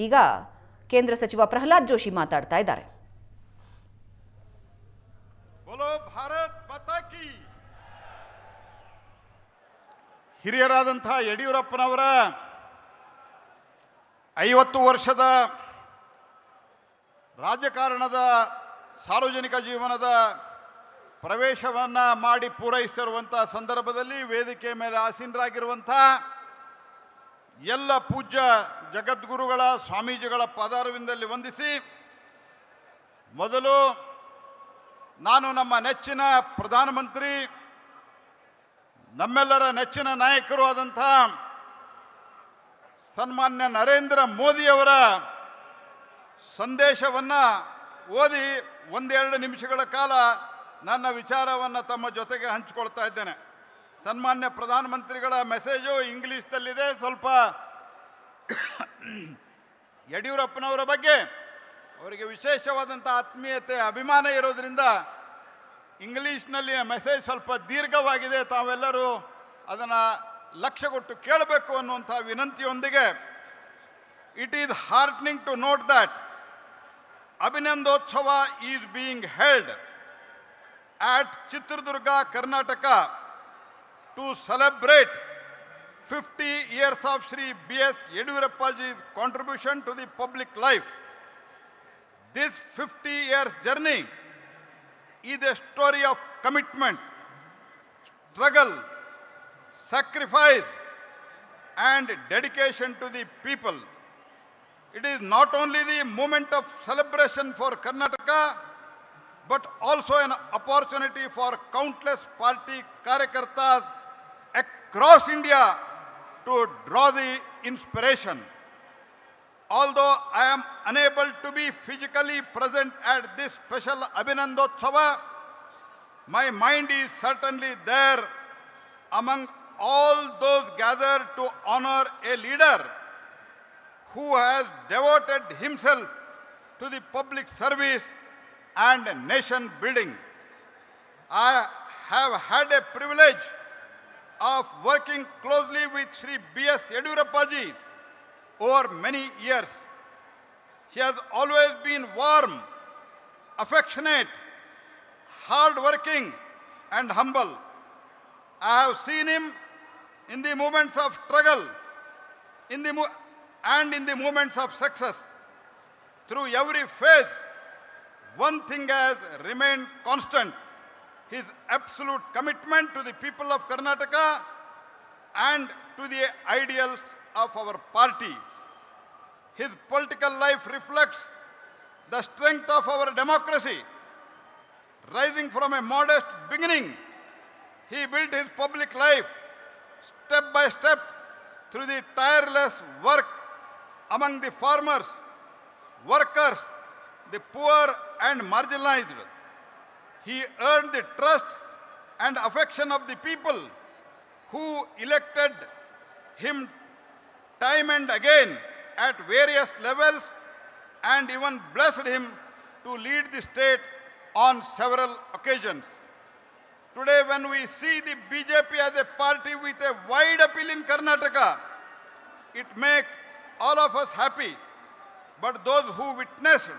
ಈಗ ಕೇಂದ್ರ ಸಚಿವ ಪ್ರಹ್ಲಾದ್ ಜೋಶಿ ಮಾತಾಡ್ತಾ ಇದ್ದಾರೆ. ಹಿರಿಯರಾದಂತಹ ಯಡಿಯೂರಪ್ಪನವರ 50 ವರ್ಷದ ರಾಜಕಾರಣದ ಸಾರ್ವಜನಿಕ ಜೀವನದ ಪ್ರವೇಶವನ್ನು ಮಾಡಿ ಪೂರೈಸಿರುವಂಥ ಸಂದರ್ಭದಲ್ಲಿ ವೇದಿಕೆ ಮೇಲೆ ಆಸೀನರಾಗಿರುವಂಥ ಎಲ್ಲ ಪೂಜ್ಯ ಜಗದ್ಗುರುಗಳ ಸ್ವಾಮೀಜಿಗಳ ಪಾದಾರವಿಂದದಲ್ಲಿ ವಂದಿಸಿ, ಮೊದಲು ನಾನು ನಮ್ಮ ನೆಚ್ಚಿನ ಪ್ರಧಾನಮಂತ್ರಿ, ನಮ್ಮೆಲ್ಲರ ನೆಚ್ಚಿನ ನಾಯಕರು ಆದಂಥ ಸನ್ಮಾನ್ಯ ನರೇಂದ್ರ ಮೋದಿಯವರ ಸಂದೇಶವನ್ನು ಓದಿ ಒಂದೆರಡು ನಿಮಿಷಗಳ ಕಾಲ ನನ್ನ ವಿಚಾರವನ್ನು ತಮ್ಮ ಜೊತೆಗೆ ಹಂಚಿಕೊಳ್ತಾ ಇದ್ದೇನೆ. ಸನ್ಮಾನ್ಯ ಪ್ರಧಾನಮಂತ್ರಿಗಳ ಮೆಸೇಜು ಇಂಗ್ಲೀಷ್ನಲ್ಲಿದೆ. ಸ್ವಲ್ಪ ಯಡಿಯೂರಪ್ಪನವರ ಬಗ್ಗೆ ಅವರಿಗೆ ವಿಶೇಷವಾದಂಥ ಆತ್ಮೀಯತೆ, ಅಭಿಮಾನ ಇರೋದರಿಂದ ಇಂಗ್ಲೀಷ್ನಲ್ಲಿ ಮೆಸೇಜ್ ಸ್ವಲ್ಪ ದೀರ್ಘವಾಗಿದೆ. ತಾವೆಲ್ಲರೂ ಅದನ್ನು ಲಕ್ಷ್ಯ ಕೊಟ್ಟು ಕೇಳಬೇಕು ಅನ್ನುವಂಥ ವಿನಂತಿಯೊಂದಿಗೆ, it is heartening to note that Abhinandotsava is being held at Chitradurga, Karnataka to celebrate 50 years of Shri B.S. Yediyurappaji's contribution to the public life. This 50 years journey is a story of commitment, struggle, sacrifice, and dedication to the people. It is not only the moment of celebration for Karnataka, but also an opportunity for countless party karyakartas across India to draw the inspiration. Although I am unable to be physically present at this special Abhinandotsava, my mind is certainly there among all those gathered to honor a leader who has devoted himself to the public service and nation building. I have had a privilege of working closely with Shri B.S. Yediyurappaji over many years. He has always been warm, affectionate, hard-working, and humble. I have seen him in the moments of struggle, and in the moments of success. Through every phase, one thing has remained constant: his absolute commitment to the people of Karnataka and to the ideals of our party. His political life reflects the strength of our democracy. Rising from a modest beginning, he built his public life step by step through the tireless work among the farmers, workers, the poor and marginalized. He earned the trust and affection of the people who elected him time and again at various levels, and even blessed him to lead the state on several occasions. Today, when we see the BJP as a party with a wide appeal in Karnataka, it makes all of us happy. But those who witnessed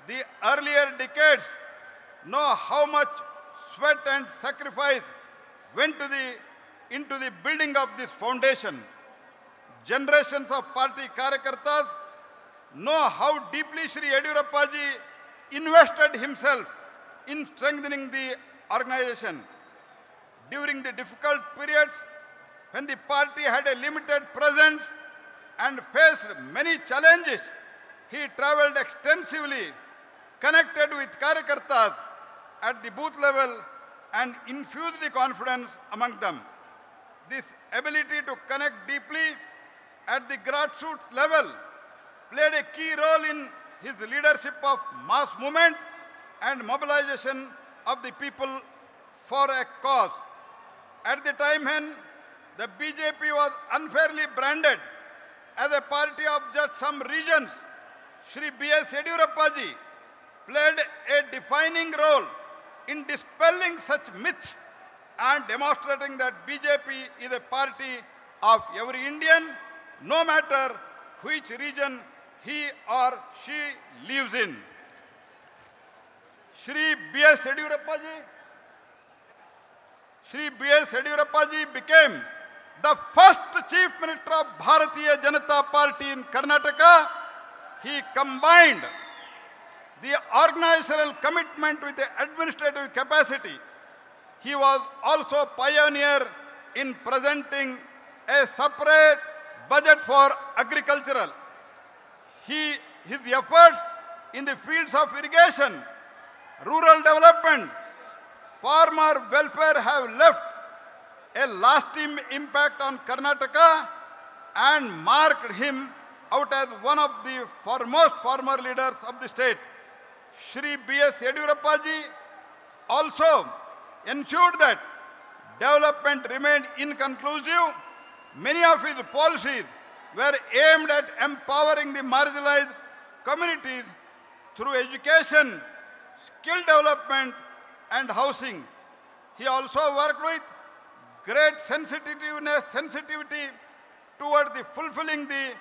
the earlier decades know how much sweat and sacrifice went into the building of this foundation. Generations of party karyakartas know how deeply Shri Yediyurappaji invested himself in strengthening the organization. During the difficult periods when the party had a limited presence and faced many challenges, he traveled extensively, connected with karyakartas at the booth level, and infused the confidence among them. This ability to connect deeply at the grassroots level played a key role in his leadership of mass movement and mobilization of the people for a cause. At the time when the BJP was unfairly branded as a party of just some regions, Shri B.S. Yediyurappaji played a defining role in dispelling such myths and demonstrating that BJP is a party of every Indian, no matter which region he or she lives in. Shri B.S. Yediyurappa ji became the first Chief Minister of Bharatiya Janata Party in Karnataka. He combined the organizational commitment with the administrative capacity. He was also pioneer in presenting a separate budget for agricultural. His efforts in the fields of irrigation, rural development, farmer welfare have left a lasting impact on Karnataka and marked him out as one of the foremost farmer leaders of the state. Shri B.S. Yediyurappa ji also ensured that development remained inconclusive. Many of his policies were aimed at empowering the marginalized communities through education, skill development, and housing. He also worked with great sensitivity toward the fulfilling the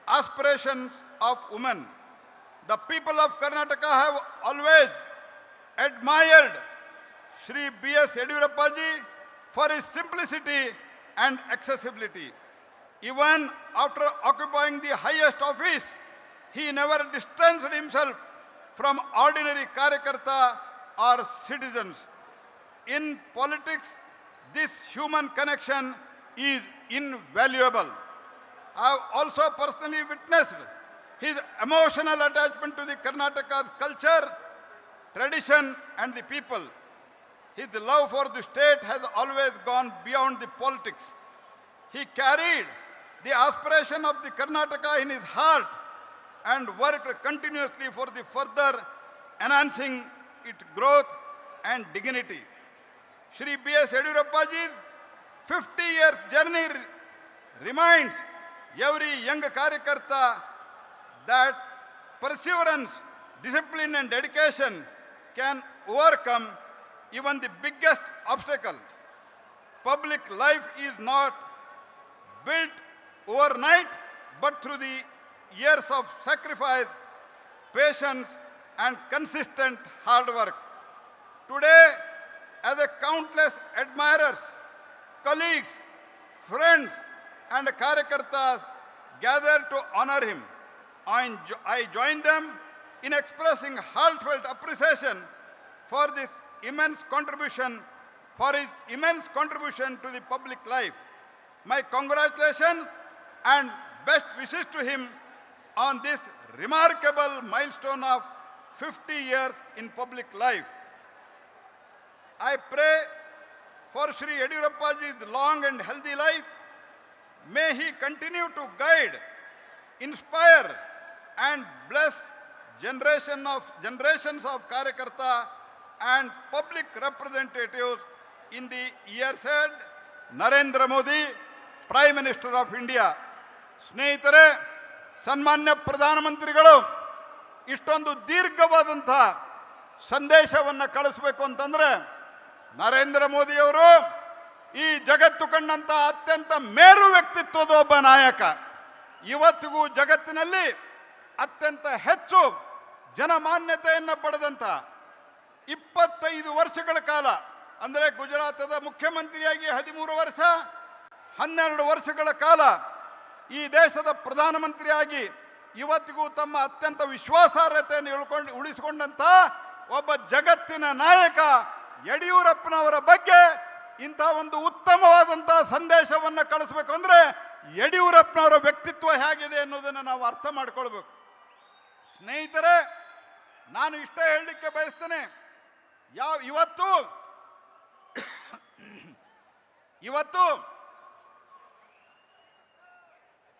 aspirations of women. The people of Karnataka have always admired Shri B.S. Yediyurappa ji for his simplicity and accessibility. Even after occupying the highest office, he never distanced himself from ordinary Karyakarta or citizens. In politics, this human connection is invaluable. I have also personally witnessed his emotional attachment to the Karnataka's culture, tradition, and the people. His love for the state has always gone beyond the politics. He carried the aspiration of the Karnataka in his heart and worked continuously for the further enhancing its growth and dignity. Shri B.S. Yediyurappa ji's 50-year journey reminds every young Karyakarta that perseverance, discipline, and dedication can overcome even the biggest obstacle. Public life is not built overnight, but through the years of sacrifice, patience, and consistent hard work. Today, as a countless admirers, colleagues, friends, and Karyakartas gather to honor him, I join them in expressing heartfelt appreciation for his immense contribution to the public life. My congratulations and best wishes to him on this remarkable milestone of 50 years in public life. I pray for Shri Yediyurappa ji's long and healthy life. May he continue to guide, inspire, and bless generations of Karyakarta and public representatives in the years ahead. Narendra Modi, Prime Minister of India. ಸ್ನೇಹಿತರೆ, ಸನ್ಮಾನ್ಯ ಪ್ರಧಾನಮಂತ್ರಿಗಳು ಇಷ್ಟೊಂದು ದೀರ್ಘವಾದಂಥ ಸಂದೇಶವನ್ನು ಕಳಿಸಬೇಕು ಅಂತಂದ್ರೆ ನರೇಂದ್ರ ಮೋದಿಯವರು ಈ ಜಗತ್ತು ಕಂಡಂಥ ಅತ್ಯಂತ ಮೇರು ವ್ಯಕ್ತಿತ್ವದ ಒಬ್ಬ ನಾಯಕ. ಇವತ್ತಿಗೂ ಜಗತ್ತಿನಲ್ಲಿ ಅತ್ಯಂತ ಹೆಚ್ಚು ಜನಮಾನ್ಯತೆಯನ್ನು ಪಡೆದಂಥ 25 ವರ್ಷಗಳ ಕಾಲ, ಅಂದರೆ ಗುಜರಾತದ ಮುಖ್ಯಮಂತ್ರಿಯಾಗಿ 13 ವರ್ಷ, 12 ವರ್ಷಗಳ ಕಾಲ ಈ ದೇಶದ ಪ್ರಧಾನಮಂತ್ರಿಯಾಗಿ ಇವತ್ತಿಗೂ ತಮ್ಮ ಅತ್ಯಂತ ವಿಶ್ವಾಸಾರ್ಹತೆಯನ್ನು ಉಳಿಸಿಕೊಂಡಂಥ ಒಬ್ಬ ಜಗತ್ತಿನ ನಾಯಕ ಯಡಿಯೂರಪ್ಪನವರ ಬಗ್ಗೆ ಇಂಥ ಒಂದು ಉತ್ತಮವಾದಂಥ ಸಂದೇಶವನ್ನು ಕಳಿಸ್ಬೇಕು ಅಂದರೆ ಯಡಿಯೂರಪ್ಪನವರ ವ್ಯಕ್ತಿತ್ವ ಹೇಗಿದೆ ಅನ್ನೋದನ್ನು ನಾವು ಅರ್ಥ ಮಾಡಿಕೊಳ್ಬೇಕು. ಸ್ನೇಹಿತರೆ, ನಾನು ಇಷ್ಟೇ ಹೇಳಲಿಕ್ಕೆ ಬಯಸ್ತೇನೆ, ಇವತ್ತು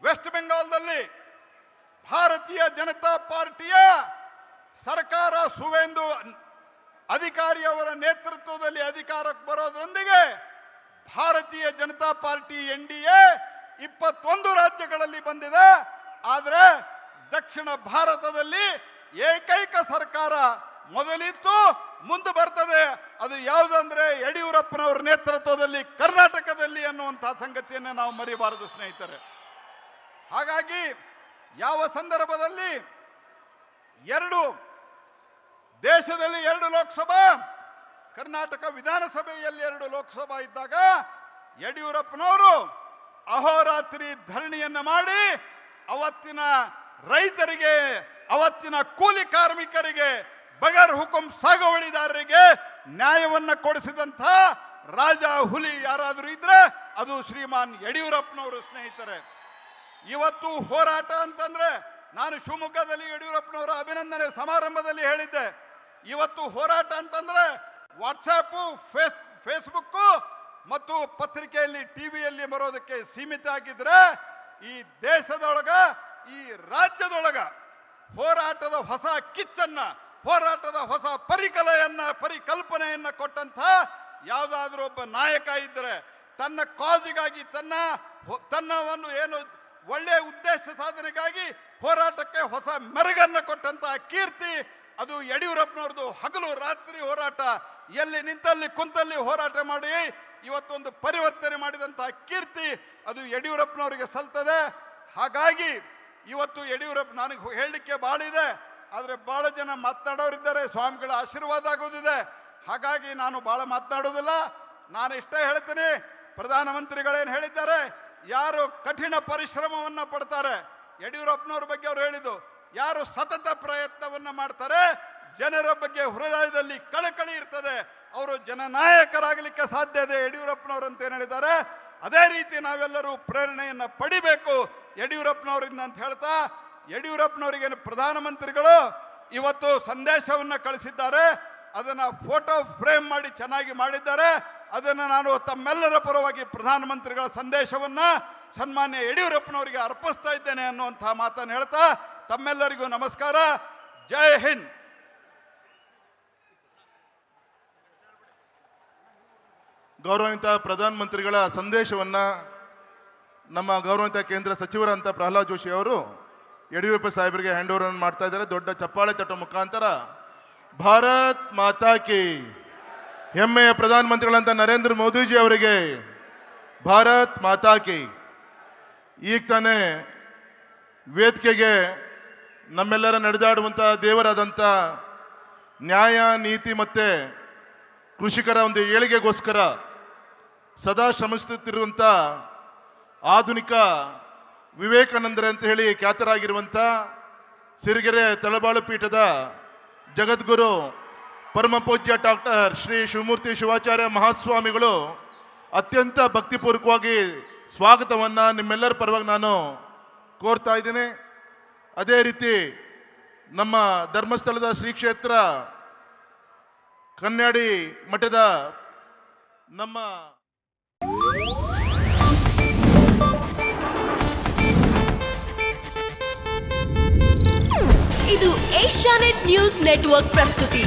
ವೆಸ್ಟ್ ಬೆಂಗಾಲ್ದಲ್ಲಿ ಭಾರತೀಯ ಜನತಾ ಪಾರ್ಟಿಯ ಸರ್ಕಾರ ಸುವೇಂದು ಅಧಿಕಾರಿಯವರ ನೇತೃತ್ವದಲ್ಲಿ ಅಧಿಕಾರಕ್ಕೆ ಬರೋದ್ರೊಂದಿಗೆ ಭಾರತೀಯ ಜನತಾ ಪಾರ್ಟಿ NDA 21 ರಾಜ್ಯಗಳಲ್ಲಿ ಬಂದಿದೆ. ಆದರೆ ದಕ್ಷಿಣ ಭಾರತದಲ್ಲಿ ಏಕೈಕ ಸರ್ಕಾರ ಮೊದಲಿತ್ತು, ಮುಂದೆ ಬರ್ತದೆ. ಅದು ಯಾವುದಂದ್ರೆ ಯಡಿಯೂರಪ್ಪನವರ ನೇತೃತ್ವದಲ್ಲಿ ಕರ್ನಾಟಕದಲ್ಲಿ ಅನ್ನುವಂಥ ಸಂಗತಿಯನ್ನು ನಾವು ಮರಿಬಾರದು ಸ್ನೇಹಿತರೆ. ಹಾಗಾಗಿ ಯಾವ ಸಂದರ್ಭದಲ್ಲಿ ದೇಶದಲ್ಲಿ 2 ಲೋಕಸಭಾ, ಕರ್ನಾಟಕ ವಿಧಾನಸಭೆಯಲ್ಲಿ 2 ಲೋಕಸಭಾ ಇದ್ದಾಗ ಯಡಿಯೂರಪ್ಪನವರು ಅಹೋರಾತ್ರಿ ಧರಣಿಯನ್ನ ಮಾಡಿ ಅವತ್ತಿನ ರೈತರಿಗೆ, ಅವತ್ತಿನ ಕೂಲಿ ಕಾರ್ಮಿಕರಿಗೆ, ಬಗರ್ ಹುಕುಂ ಸಾಗುವಳಿದಾರರಿಗೆ ನ್ಯಾಯವನ್ನ ಕೊಡಿಸಿದಂಥ ರಾಜ ಹುಲಿ ಯಾರಾದರೂ ಇದ್ರೆ ಅದು ಶ್ರೀಮಾನ್ ಯಡಿಯೂರಪ್ಪನವರು. ಸ್ನೇಹಿತರೆ, ಇವತ್ತು ಹೋರಾಟ ಅಂತಂದ್ರೆ ನಾನು ಶಿವಮೊಗ್ಗದಲ್ಲಿ ಯಡಿಯೂರಪ್ಪನವರ ಅಭಿನಂದನೆ ಸಮಾರಂಭದಲ್ಲಿ ಹೇಳಿದ್ದೆ. ಇವತ್ತು ಹೋರಾಟ ಅಂತಂದ್ರೆ ವಾಟ್ಸಾಪ್, ಫೇಸ್ಬುಕ್ ಮತ್ತು ಪತ್ರಿಕೆಯಲ್ಲಿ, ಟಿವಿಯಲ್ಲಿ ಬರೋದಕ್ಕೆ ಸೀಮಿತ ಆಗಿದ್ರೆ ಈ ದೇಶದೊಳಗ, ಈ ರಾಜ್ಯದೊಳಗ ಹೋರಾಟದ ಹೊಸ ಕಿಚ್ಚನ್ನ, ಹೋರಾಟದ ಹೊಸ ಪರಿಕಲ್ಪನೆಯನ್ನ ಕೊಟ್ಟಂತ ಯಾವುದಾದ್ರೂ ಒಬ್ಬ ನಾಯಕ ಇದ್ರೆ, ತನ್ನ ಕಾಜಿಗಾಗಿ, ತನ್ನವನ್ನು ಏನು ಒಳ್ಳೆಯ ಉದ್ದೇಶ ಸಾಧನೆಗಾಗಿ ಹೋರಾಟಕ್ಕೆ ಹೊಸ ಮೆರುಗನ್ನ ಕೊಟ್ಟಂತಹ ಕೀರ್ತಿ ಅದು ಯಡಿಯೂರಪ್ಪನವ್ರದ್ದು. ಹಗಲು ರಾತ್ರಿ ಹೋರಾಟ, ಎಲ್ಲಿ ನಿಂತಲ್ಲಿ ಕುಂತಲ್ಲಿ ಹೋರಾಟ ಮಾಡಿ ಇವತ್ತೊಂದು ಪರಿವರ್ತನೆ ಮಾಡಿದಂತಹ ಕೀರ್ತಿ ಅದು ಯಡಿಯೂರಪ್ಪನವರಿಗೆ ಸಲ್ತದೆ. ಹಾಗಾಗಿ ಇವತ್ತು ಯಡಿಯೂರಪ್ಪ, ನನಗೆ ಹೇಳಲಿಕ್ಕೆ ಬಹಳ ಇದೆ, ಆದರೆ ಬಹಳ ಜನ ಮಾತನಾಡೋರಿದ್ದಾರೆ, ಸ್ವಾಮಿಗಳ ಆಶೀರ್ವಾದ ಆಗೋದಿದೆ. ಹಾಗಾಗಿ ನಾನು ಬಹಳ ಮಾತನಾಡೋದಿಲ್ಲ. ನಾನು ಇಷ್ಟೇ ಹೇಳ್ತೀನಿ, ಪ್ರಧಾನಮಂತ್ರಿಗಳೇನು ಹೇಳಿದ್ದಾರೆ, ಯಾರು ಕಠಿಣ ಪರಿಶ್ರಮವನ್ನ ಪಡ್ತಾರೆ, ಯಡಿಯೂರಪ್ಪನವ್ರ ಬಗ್ಗೆ ಅವ್ರು ಹೇಳಿದ್ದು, ಯಾರು ಸತತ ಪ್ರಯತ್ನವನ್ನ ಮಾಡ್ತಾರೆ, ಜನರ ಬಗ್ಗೆ ಹೃದಯದಲ್ಲಿ ಕಳಕಳಿ ಇರ್ತದೆ, ಅವರು ಜನನಾಯಕರಾಗಲಿಕ್ಕೆ ಸಾಧ್ಯ ಇದೆ ಯಡಿಯೂರಪ್ಪನವರು ಅಂತ ಏನು ಹೇಳಿದ್ದಾರೆ. ಅದೇ ರೀತಿ ನಾವೆಲ್ಲರೂ ಪ್ರೇರಣೆಯನ್ನ ಪಡಿಬೇಕು ಯಡಿಯೂರಪ್ಪನವರಿಂದ ಅಂತ ಹೇಳ್ತಾ, ಯಡಿಯೂರಪ್ಪನವರಿಗೆ ಪ್ರಧಾನಮಂತ್ರಿಗಳು ಇವತ್ತು ಸಂದೇಶವನ್ನ ಕಳಿಸಿದ್ದಾರೆ. ಅದನ್ನ ಫೋಟೋ ಫ್ರೇಮ್ ಮಾಡಿ ಚೆನ್ನಾಗಿ ಮಾಡಿದ್ದಾರೆ. ಅದನ್ನು ನಾನು ತಮ್ಮೆಲ್ಲರ ಪರವಾಗಿ ಪ್ರಧಾನಮಂತ್ರಿಗಳ ಸಂದೇಶವನ್ನ ಸನ್ಮಾನ್ಯ ಯಡಿಯೂರಪ್ಪನವರಿಗೆ ಅರ್ಪಿಸ್ತಾ ಇದ್ದೇನೆ ಅನ್ನುವಂತಹ ಮಾತನ್ನು ಹೇಳ್ತಾ ತಮ್ಮೆಲ್ಲರಿಗೂ ನಮಸ್ಕಾರ. ಜೈ ಹಿಂದ್. ಗೌರವಾನ್ವಿತ ಪ್ರಧಾನಮಂತ್ರಿಗಳ ಸಂದೇಶವನ್ನ ನಮ್ಮ ಗೌರವಾನ್ವಿತ ಕೇಂದ್ರ ಸಚಿವರಂತ ಪ್ರಹ್ಲಾದ್ ಜೋಶಿ ಅವರು ಯಡಿಯೂರಪ್ಪ ಸಾಹೇಬರಿಗೆ ಹ್ಯಾಂಡ್ ಓವರ್ ಮಾಡ್ತಾ ಇದ್ದಾರೆ. ದೊಡ್ಡ ಚಪ್ಪಾಳೆ ತಟ್ಟೋ ಮುಖಾಂತರ ಭಾರತ್ ಮಾತಾ ಕಿ, ಹೆಮ್ಮೆಯ ಪ್ರಧಾನಮಂತ್ರಿಗಳಂತ ನರೇಂದ್ರ ಮೋದಿಜಿ ಅವರಿಗೆ ಭಾರತ್ ಮಾತಾ ಕಿ. ಈಗ ತಾನೇ ವೇದಿಕೆಗೆ ನಮ್ಮೆಲ್ಲರ ನಡೆದಾಡುವಂಥ ದೇವರಾದಂಥ ನ್ಯಾಯ, ನೀತಿ ಮತ್ತು ಕೃಷಿಕರ ಒಂದು ಏಳಿಗೆಗೋಸ್ಕರ ಸದಾ ಶ್ರಮಿಸುತ್ತಿರುವಂಥ ಆಧುನಿಕ ವಿವೇಕಾನಂದರೇ ಅಂತ ಹೇಳಿ ಖ್ಯಾತರಾಗಿರುವಂಥ ಸಿರಿಗೆರೆ ತಳಬಾಳು ಪೀಠದ ಜಗದ್ಗುರು ಪರಮ ಪೂಜ್ಯ ಡಾಕ್ಟರ್ ಶ್ರೀ ಶಿವಮೂರ್ತಿ ಶಿವಾಚಾರ್ಯ ಮಹಾಸ್ವಾಮಿಗಳು ಅತ್ಯಂತ ಭಕ್ತಿಪೂರ್ವಕವಾಗಿ ಸ್ವಾಗತವನ್ನು ನಿಮ್ಮೆಲ್ಲರ ಪರವಾಗಿ ನಾನು ಕೋರ್ತಾ ಇದ್ದೀನಿ. ಅದೇ ರೀತಿ ನಮ್ಮ ಧರ್ಮಸ್ಥಳದ ಶ್ರೀ ಕ್ಷೇತ್ರ ಕನ್ಯಾಡಿ ಮಠದ ನಮ್ಮ ಇದು ಏಷ್ಯಾನೆಟ್ ನ್ಯೂಸ್ ನೆಟ್ವರ್ಕ್ ಪ್ರಸ್ತುತಿ.